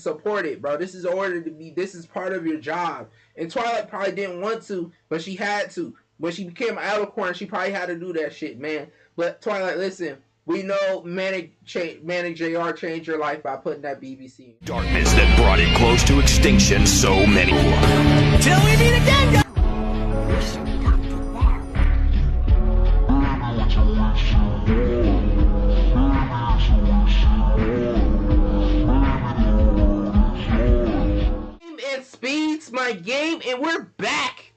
support it, bro. This is ordered to be. This is part of your job. And Twilight probably didn't want to, but she had to. When she became Alicorn, she probably had to do that shit, man. But Twilight, listen. We know Manic JR changed your life by putting that BBC in. Darkness that brought it close to extinction so many. Till we meet again, guys! It speeds my game, and we're back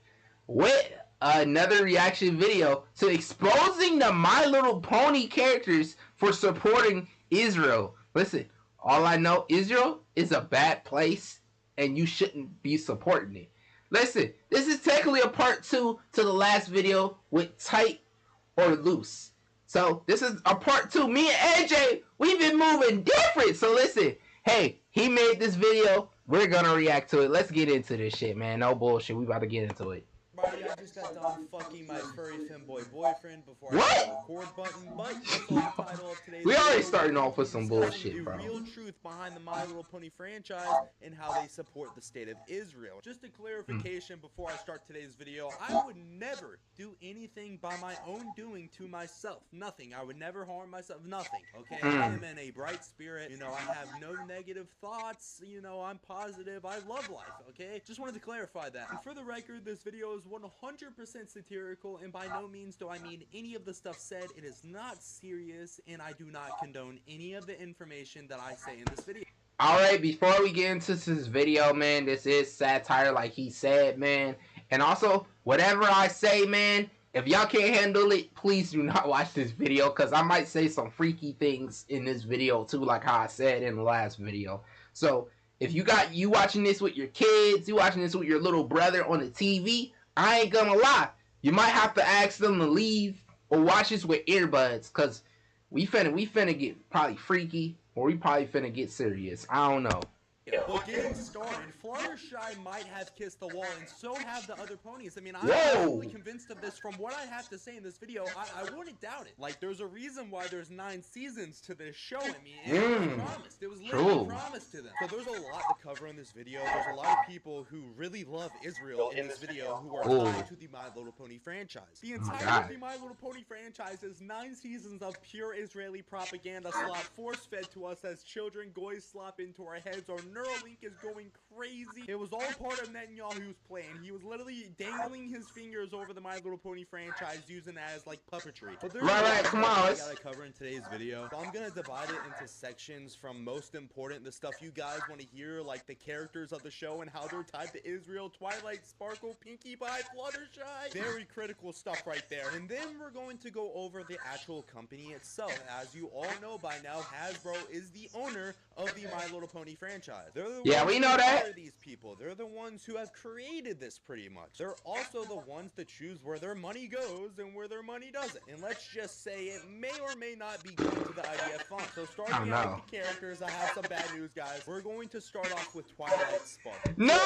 with another reaction video to exposing the My Little Pony characters for supporting Israel. Listen, all I know, Israel is a bad place and you shouldn't be supporting it. Listen, this is technically a part 2 to the last video with Tight or Loose. So this is a part 2. Me and AJ, we've been moving different. So listen, hey, he made this video. We're gonna react to it. Let's get into this shit, man. No bullshit. We about to get into it. Buddy, I just got done fucking my furry femboy boyfriend before what? I hit the record button, but that's all the title of today's we already video. starting off with some bullshit, the bro. real truth behind the My Little Pony franchise and how they support the state of Israel. Just a clarification before I start today's video, I would never do anything by my own doing to myself. Nothing. I would never harm myself. Nothing. Okay? I am in a bright spirit. You know, I have no negative thoughts. You know, I'm positive. I love life. Okay? Just wanted to clarify that. And for the record, this video is 100% satirical, and by no means do I mean any of the stuff said. It is not serious, and I do not condone any of the information that I say in this video. Alright, before we get into this video, man, this is satire like he said, man. And also, whatever I say, man, if y'all can't handle it, please do not watch this video, because I might say some freaky things in this video too, like how I said in the last video. So, if you watching this with your kids, you watching this with your little brother on the TV, I ain't gonna lie, you might have to ask them to leave or watch this with earbuds, cause we finna get probably freaky, or we probably finna get serious. I don't know. But getting started, Fluttershy might have kissed the wall, and so have the other ponies. I mean, I'm absolutely convinced of this. From what I have to say in this video, I wouldn't doubt it. Like, there's a reason why there's 9 seasons to this show. I mean, it was promised. It was literally promised to them. So there's a lot to cover in this video. There's a lot of people who really love Israel in this video who are tied to the My Little Pony franchise. The entirety of the My Little Pony franchise is 9 seasons of pure Israeli propaganda slop force-fed to us as children. Goys slop into our heads, or Neuralink is going crazy. It was all part of Netanyahu's plan. He was literally dangling his fingers over the My Little Pony franchise, using that as like puppetry. But there's come on, I gotta cover in today's video. So I'm gonna divide it into sections from most important, the stuff you guys want to hear, like the characters of the show and how they're tied to Israel, Twilight Sparkle, Pinkie Pie, Fluttershy. Very critical stuff right there. And then we're going to go over the actual company itself. As you all know by now, Hasbro is the owner of the My Little Pony franchise. They're the ones we know that. These people, they're the ones who have created this pretty much. They're also the ones that choose where their money goes and where their money doesn't. And let's just say it may or may not be going to the IDF fund. So starting out with the characters, I have some bad news, guys. We're going to start off with Twilight Sparkle. No!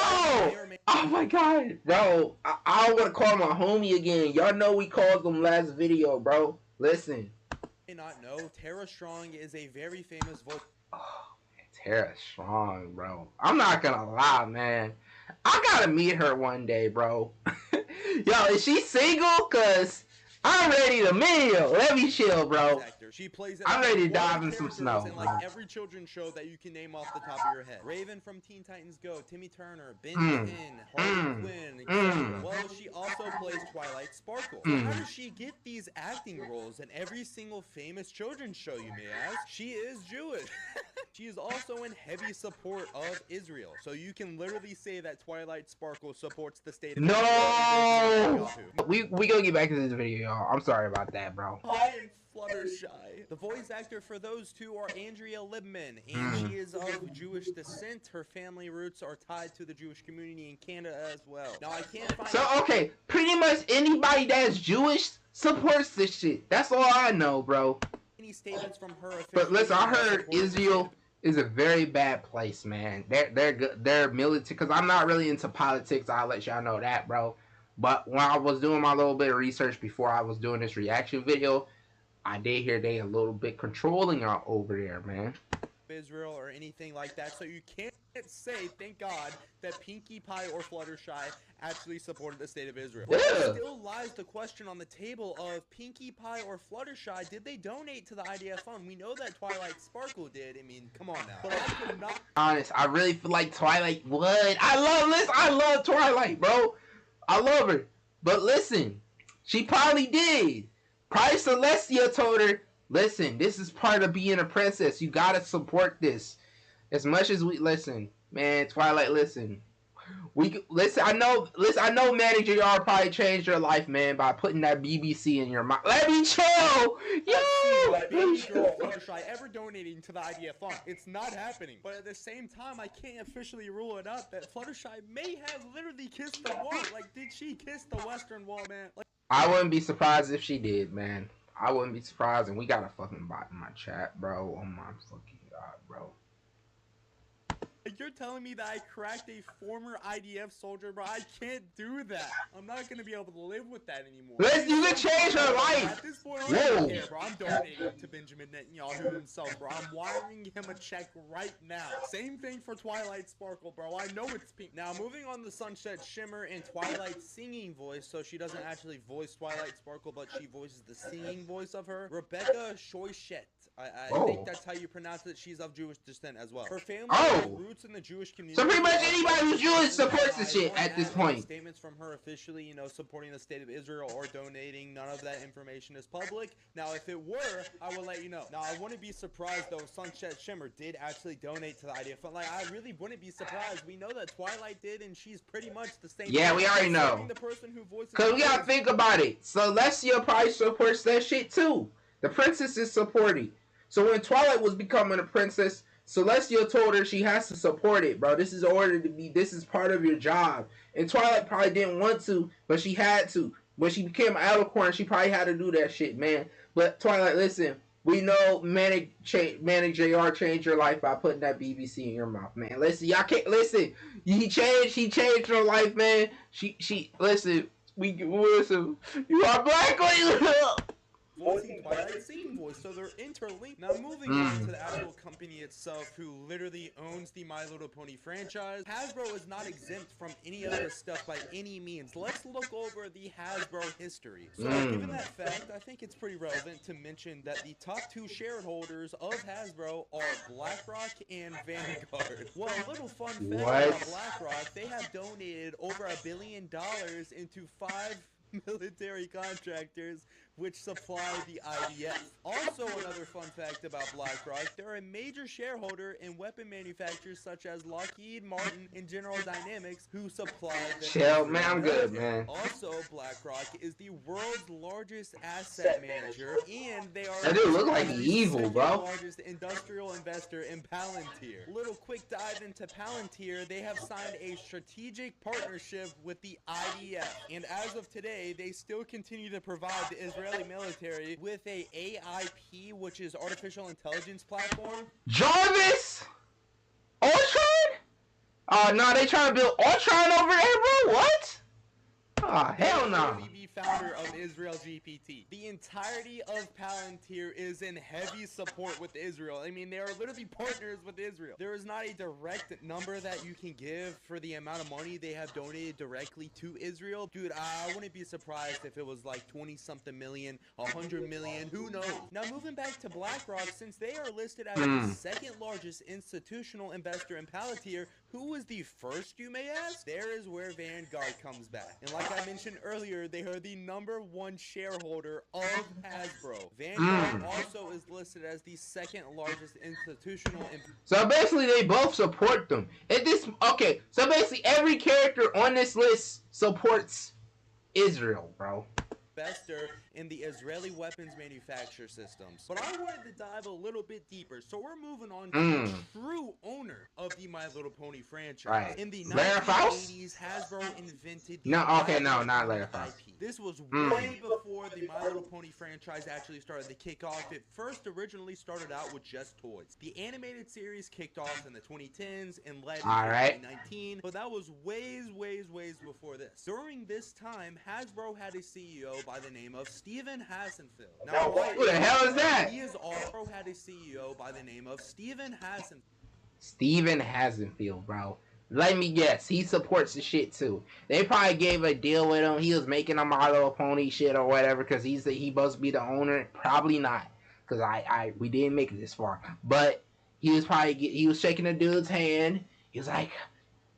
Oh my god, bro. I want to call my homie again. Y'all know we called them last video, bro. Listen. You may not know, Tara Strong is a very famous voice. Tara Strong, bro. I'm not gonna lie, man. I gotta meet her one day, bro. Yo, is she single? Cause I'm ready to meet her. Let me chill, bro. She plays I'm ready to dive in some snow. In like every children's show that you can name off the top of your head. Raven from Teen Titans Go, Timmy Turner, Ben 10, Harley Quinn, etc. Well, she also plays Twilight Sparkle. So how does she get these acting roles in every single famous children's show, you may ask? She is Jewish. She is also in heavy support of Israel. So you can literally say that Twilight Sparkle supports the state of Israel. No! We gonna get back to this video, y'all. I'm sorry about that, bro. I am Fluttershy. The voice actor for those two are Andrea Libman, and she is of Jewish descent. Her family roots are tied to the Jewish community in Canada as well. Now, I can't find... So, okay, pretty much anybody that's Jewish supports this shit. That's all I know, bro. Any statements from her... But listen, I heard Israel is a very bad place, man. They're good. They're military, because I'm not really into politics. I'll let y'all know that, bro. But when I was doing my little bit of research before I was doing this reaction video, I did hear they a little bit controlling over there, man. Israel or anything like that, so you can't say, thank God, that Pinkie Pie or Fluttershy actually supported the state of Israel. But there still lies the question on the table of Pinkie Pie or Fluttershy, did they donate to the IDF fund? We know that Twilight Sparkle did. I mean, come on now. But I could not... Honest, I really feel like Twilight would. I love Twilight, bro. I love her. But listen, she probably did. Probably Celestia told her, listen, this is part of being a princess. You gotta support this. As much as we listen, man, Twilight, listen. I know Manager y'all probably changed your life, man, by putting that BBC in your mind. Let me chill. Yo, Fluttershy ever donating to the IDF fund. It's not happening. But at the same time, I can't officially rule it out that Fluttershy may have literally kissed the wall. Like, did she kiss the Western Wall, man? Like, I wouldn't be surprised if she did, man. I wouldn't be surprised, and we got a fucking bot in my chat, bro. Oh my fucking god, bro. You're telling me that I cracked a former IDF soldier, bro? I can't do that. I'm not gonna be able to live with that anymore. You can change her life. At this point, I don't care, bro. I'm donating to Benjamin Netanyahu himself, bro. I'm wiring him a check right now. Same thing for Twilight Sparkle, bro. I know it's pink. Now, moving on to Sunset Shimmer and Twilight's singing voice, so she doesn't actually voice Twilight Sparkle, but she voices the singing voice of her. Rebecca Shoichet. I think that's how you pronounce it. She's of Jewish descent as well. Her family has roots in the Jewish community. So pretty much anybody who's Jewish supports the shit at this point. Statements from her officially, you know, supporting the state of Israel or donating. None of that information is public. Now, if it were, I will let you know. Now, I wouldn't be surprised, though, if Sunset Shimmer did actually donate to the IDF fund. Like, I really wouldn't be surprised. We know that Twilight did, and she's pretty much the same. Yeah, we already know. The person who voices because we gotta think about it. Celestia probably supports that shit, too. The princess is supporting. So when Twilight was becoming a princess, Celestia told her she has to support it, bro. This is this is part of your job. And Twilight probably didn't want to, but she had to. When she became Alicorn, she probably had to do that shit, man. But Twilight, listen, we know Manic JR changed your life by putting that BBC in your mouth, man. Listen, y'all can't listen. He changed her life, man. She listen, listen, you are black lady. Voicing Twilight's singing voice, so they're interlinked. Now, moving on to the actual company itself, who literally owns the My Little Pony franchise, Hasbro is not exempt from any of this stuff by any means. Let's look over the Hasbro history. So, given that fact, I think it's pretty relevant to mention that the top two shareholders of Hasbro are BlackRock and Vanguard. Well, a little fun fact about BlackRock, they have donated over $1 billion into 5 military contractors which supply the IDF. Also, another fun fact about BlackRock, they're a major shareholder in weapon manufacturers such as Lockheed Martin and General Dynamics, who supply the... Chill, man, I'm good, man. Also, BlackRock is the world's largest asset manager, and they are... That dude look like evil, bro. ...largest industrial investor in Palantir. Little quick dive into Palantir, they have signed a strategic partnership with the IDF, and as of today, they still continue to provide the Israeli military with a AIP, which is artificial intelligence platform. Jarvis? Ultron? No, they trying to build Ultron over there, bro? What? Oh, hell no. The founder of Israel GPT. The entirety of Palantir is in heavy support with Israel. I mean, they are literally partners with Israel. There is not a direct number that you can give for the amount of money they have donated directly to Israel. Dude, I wouldn't be surprised if it was like 20-something million, 100 million, who knows? Now, moving back to BlackRock, since they are listed as the second largest institutional investor in Palantir, who was the first, you may ask? There is where Vanguard comes back. And like I mentioned earlier, they are the #1 shareholder of Hasbro. Vanguard also is listed as the second largest institutional. So basically, they both support them. Okay, so basically, every character on this list supports Israel, bro. Investor in the Israeli weapons manufacture systems. But I wanted to dive a little bit deeper, so we're moving on to the true owner of the My Little Pony franchise. Right. In the 1980s, Hasbro invented the not Lara Faust. This was way before the My Little Pony franchise actually started to kick off. It first originally started out with just toys. The animated series kicked off in the 2010s and led in 2019, but that was ways before this. During this time, Hasbro had a CEO by the name of Steven Hassenfeld. Now, who the hell is that? He is also had a CEO by the name of Steven Hassenfeld. Steven Hassenfeld, bro. Let me guess, he supports the shit too. They probably gave a deal with him. He was making a My Little Pony shit or whatever because he supposed to be the owner. Probably not, because we didn't make it this far. But he was shaking the dude's hand. He was like,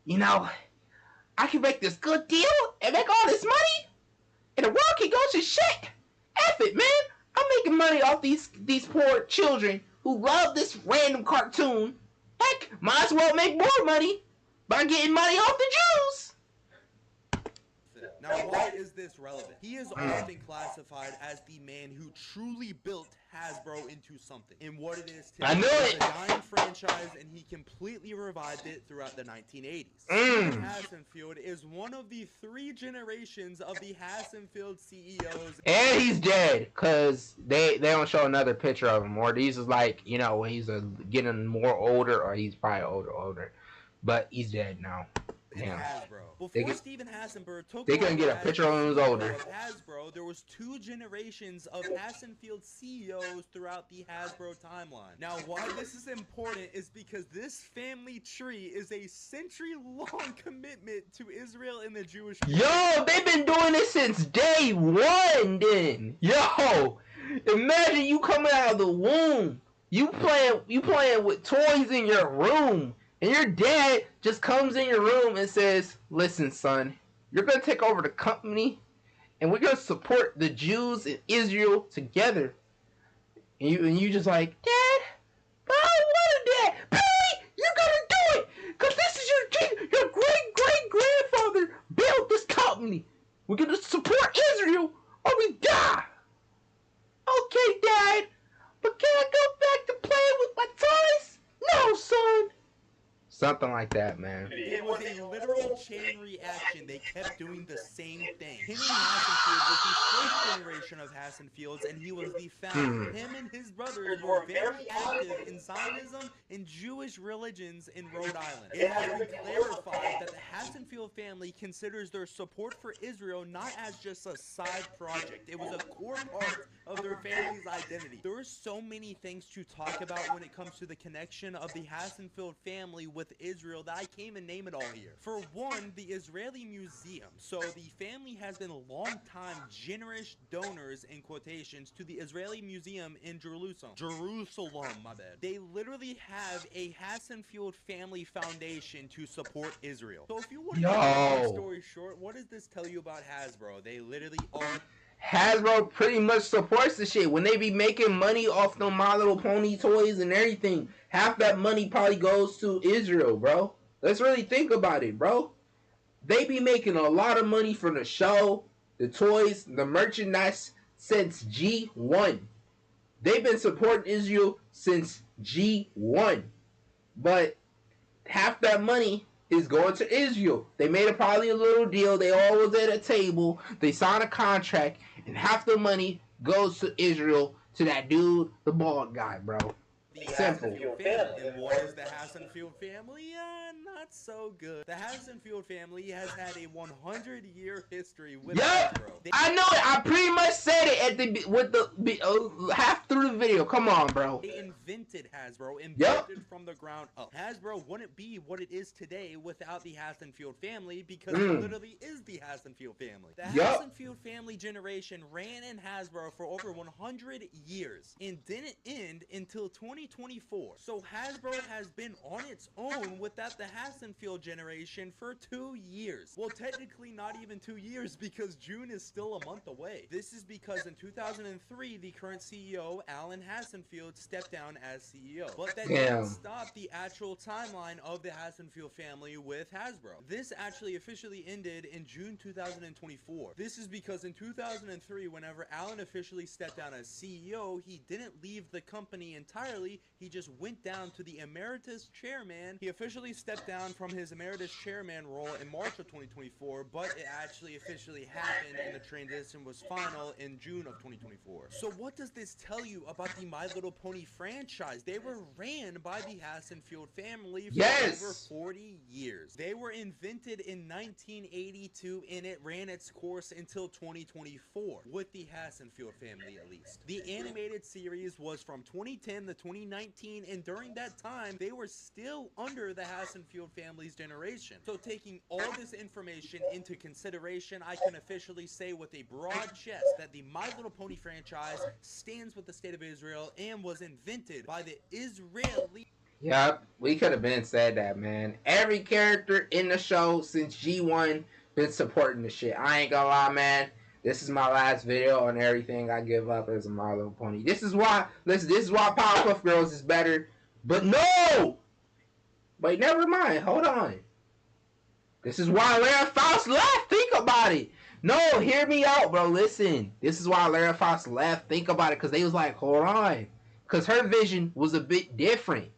you know, I can make this good deal and make all this money, and the world can go to shit. F it, man. I'm making money off these poor children who love this random cartoon. Heck, might as well make more money by getting money off the Jews. Now, why is this relevant? He is often classified as the man who truly built Hasbro into something, in what it is today. I knew it. A dying franchise, and he completely revived it throughout the 1980s. Steven Hassenfeld is one of the 3 generations of the Hassenfeld CEOs. And he's dead, because they don't show another picture of him. Or these is like, you know, when he's getting more older, or he's probably older. But he's dead now. Damn. Hasbro. Before Steven Hassenberg took they couldn't get a picture of him who's older. Hasbro, there was 2 generations of Hassenfeld CEOs throughout the Hasbro timeline. Now, why this is important is because this family tree is a century-long commitment to Israel and the Jewish community. Yo, they've been doing this since day 1. Then, yo, imagine you coming out of the womb, you playing with toys in your room. And your dad just comes in your room and says, listen, son, you're going to take over the company, and we're going to support the Jews and Israel together. And you just like, Dad, but I don't want to, Dad. Baby, you're going to do it, because this is your great-great-grandfather built this company. We're going to support Israel, or we die. Okay, Dad, but can I go back to playing with my toys? No, son. Something like that, man. It was a literal chain reaction. They kept doing the same thing. Henry Hassenfeld was the first generation of Hassenfelds, and he was the founder. Him and his brothers were very active in Zionism and Jewish religions in Rhode Island. It has been clarified that the Hassenfeld family considers their support for Israel not as just a side project. It was a core part of their family's identity. There are so many things to talk about when it comes to the connection of the Hassenfeld family with Israel that I can't even name it all here. For one, the Israeli Museum. So the family has been long-time generous donors, in quotations, to the Israeli Museum in Jerusalem. My bad. They literally have a Hassenfeld family foundation to support Israel. So if you want to make a long story short, what does this tell you about Hasbro? They literally are... Hasbro pretty much supports the shit. When they be making money off them My Little Pony toys and everything, half that money probably goes to Israel, bro. Let's really think about it, bro. They be making a lot of money from the show, the toys, the merchandise since G1. They've been supporting Israel since G1. But half that money is going to Israel. They made probably a little deal. They all was at a table. They signed a contract, and half the money goes to Israel, to that dude, the bald guy, bro. The Hassenfeld family. And what is the Hassenfeld family? Not so good. The Hassenfeld family has had a 100-year history with Hasbro. I know it. I pretty much said it at half through the video. Come on, bro. They invented Hasbro and built it from the ground up. Hasbro wouldn't be what it is today without the Hassenfeld family, because it literally is the Hassenfeld family. The Hassenfeld family generation ran in Hasbro for over 100 years and didn't end until 2024. So Hasbro has been on its own without the Hassenfeld generation for 2 years. Well, technically not even 2 years, because June is still a month away. This is because in 2003, the current CEO, Alan Hassenfeld, stepped down as CEO. But that didn't stop the actual timeline of the Hassenfeld family with Hasbro. This actually officially ended in June 2024. This is because in 2003, whenever Alan officially stepped down as CEO, he didn't leave the company entirely, officially, he just went down to the emeritus chairman. He officially stepped down from his emeritus chairman role in March of 2024, but it actually officially happened and the transition was final in June of 2024. So what does this tell you about the My Little Pony franchise? They were ran by the Hassenfield family for over 40 years. They were invented in 1982 and it ran its course until 2024 with the Hassenfield family, at least. The animated series was from 2010 to 2019, and during that time they were still under the Hassenfield family's generation. So taking all this information into consideration, I can officially say with a broad chest that the My Little Pony franchise stands with the state of Israel and was invented by the Israeli. Yep, we could have been said that, man. Every character in the show since G1 been supporting the shit. I ain't gonna lie, man. This is my last video on everything I give up as a My Little Pony. This is why, listen, this is why Powerpuff Girls is better. But no! Wait, never mind. Hold on. This is why Lara Faust left. Think about it. No, hear me out, bro. Listen. This is why Lara Faust left. Think about it. Because they was like, hold on. Because her vision was a bit different.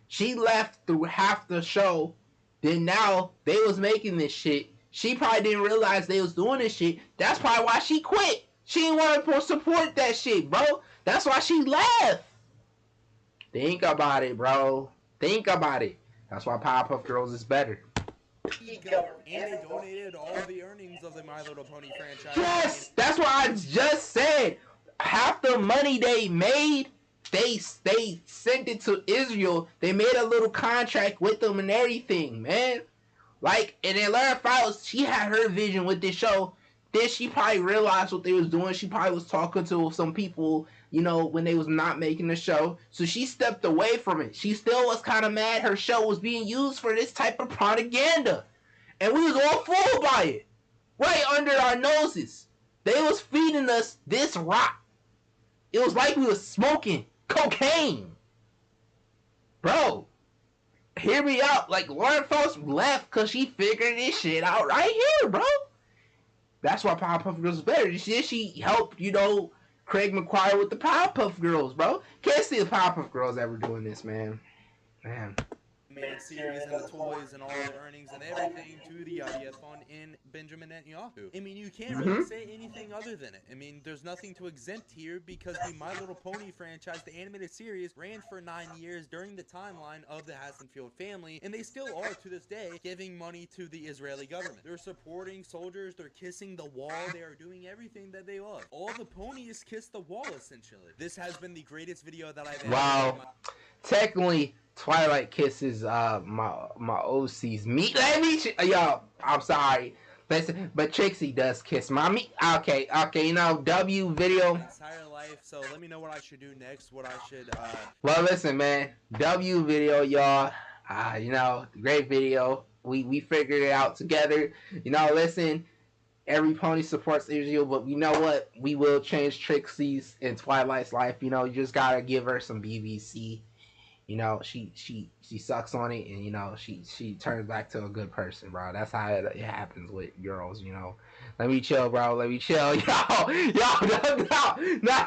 She left through half the show. Then now, they was making this shit. She probably didn't realize they was doing this shit. That's probably why she quit. She didn't want to support that shit, bro. That's why she left. Think about it, bro. Think about it. That's why Powerpuff Girls is better. And they donated all the earnings of the My Little Pony franchise. Yes! That's what I just said. Half the money they made, they sent it to Israel. They made a little contract with them and everything, man. Like, and then Lara Faust, she had her vision with this show. Then she probably realized what they was doing. She probably was talking to some people, you know, when they was not making the show. So she stepped away from it. She still was kind of mad her show was being used for this type of propaganda. And we was all fooled by it. Right under our noses. They was feeding us this rot. It was like we was smoking cocaine. Bro. Hear me out. Like, Lara Faust left because she figured this shit out right here, bro. That's why Powerpuff Girls is better. She helped, you know, Craig McQuire with the Powerpuff Girls, bro. Can't see the Powerpuff Girls ever doing this, man. Man. Series and the toys and all the earnings and everything to the IDF fund in Benjamin Netanyahu. I mean, you can't really say anything other than it. I mean, there's nothing to exempt here because the My Little Pony franchise, the animated series, ran for 9 years during the timeline of the Hassenfield family, and they still are to this day giving money to the Israeli government. They're supporting soldiers, they're kissing the wall, they are doing everything that they love. All the ponies kiss the wall, essentially. This has been the greatest video that I've ever Wow. Technically, Twilight kisses my OC's meat. Yo, I'm sorry. Listen, but Trixie does kiss mommy. Okay, you know, W video. Entire life, so let me know what I should do next, what I should Well, listen, man. W video, y'all. You know, great video. We figured it out together. You know, listen. Every pony supports Israel, but you know what? We will change Trixie's and Twilight's life. You know, you just gotta give her some BBC. You know, she sucks on it, and you know, she turns back to a good person, bro. That's how it happens with girls, you know. Let me chill, bro. Let me chill, yo, no.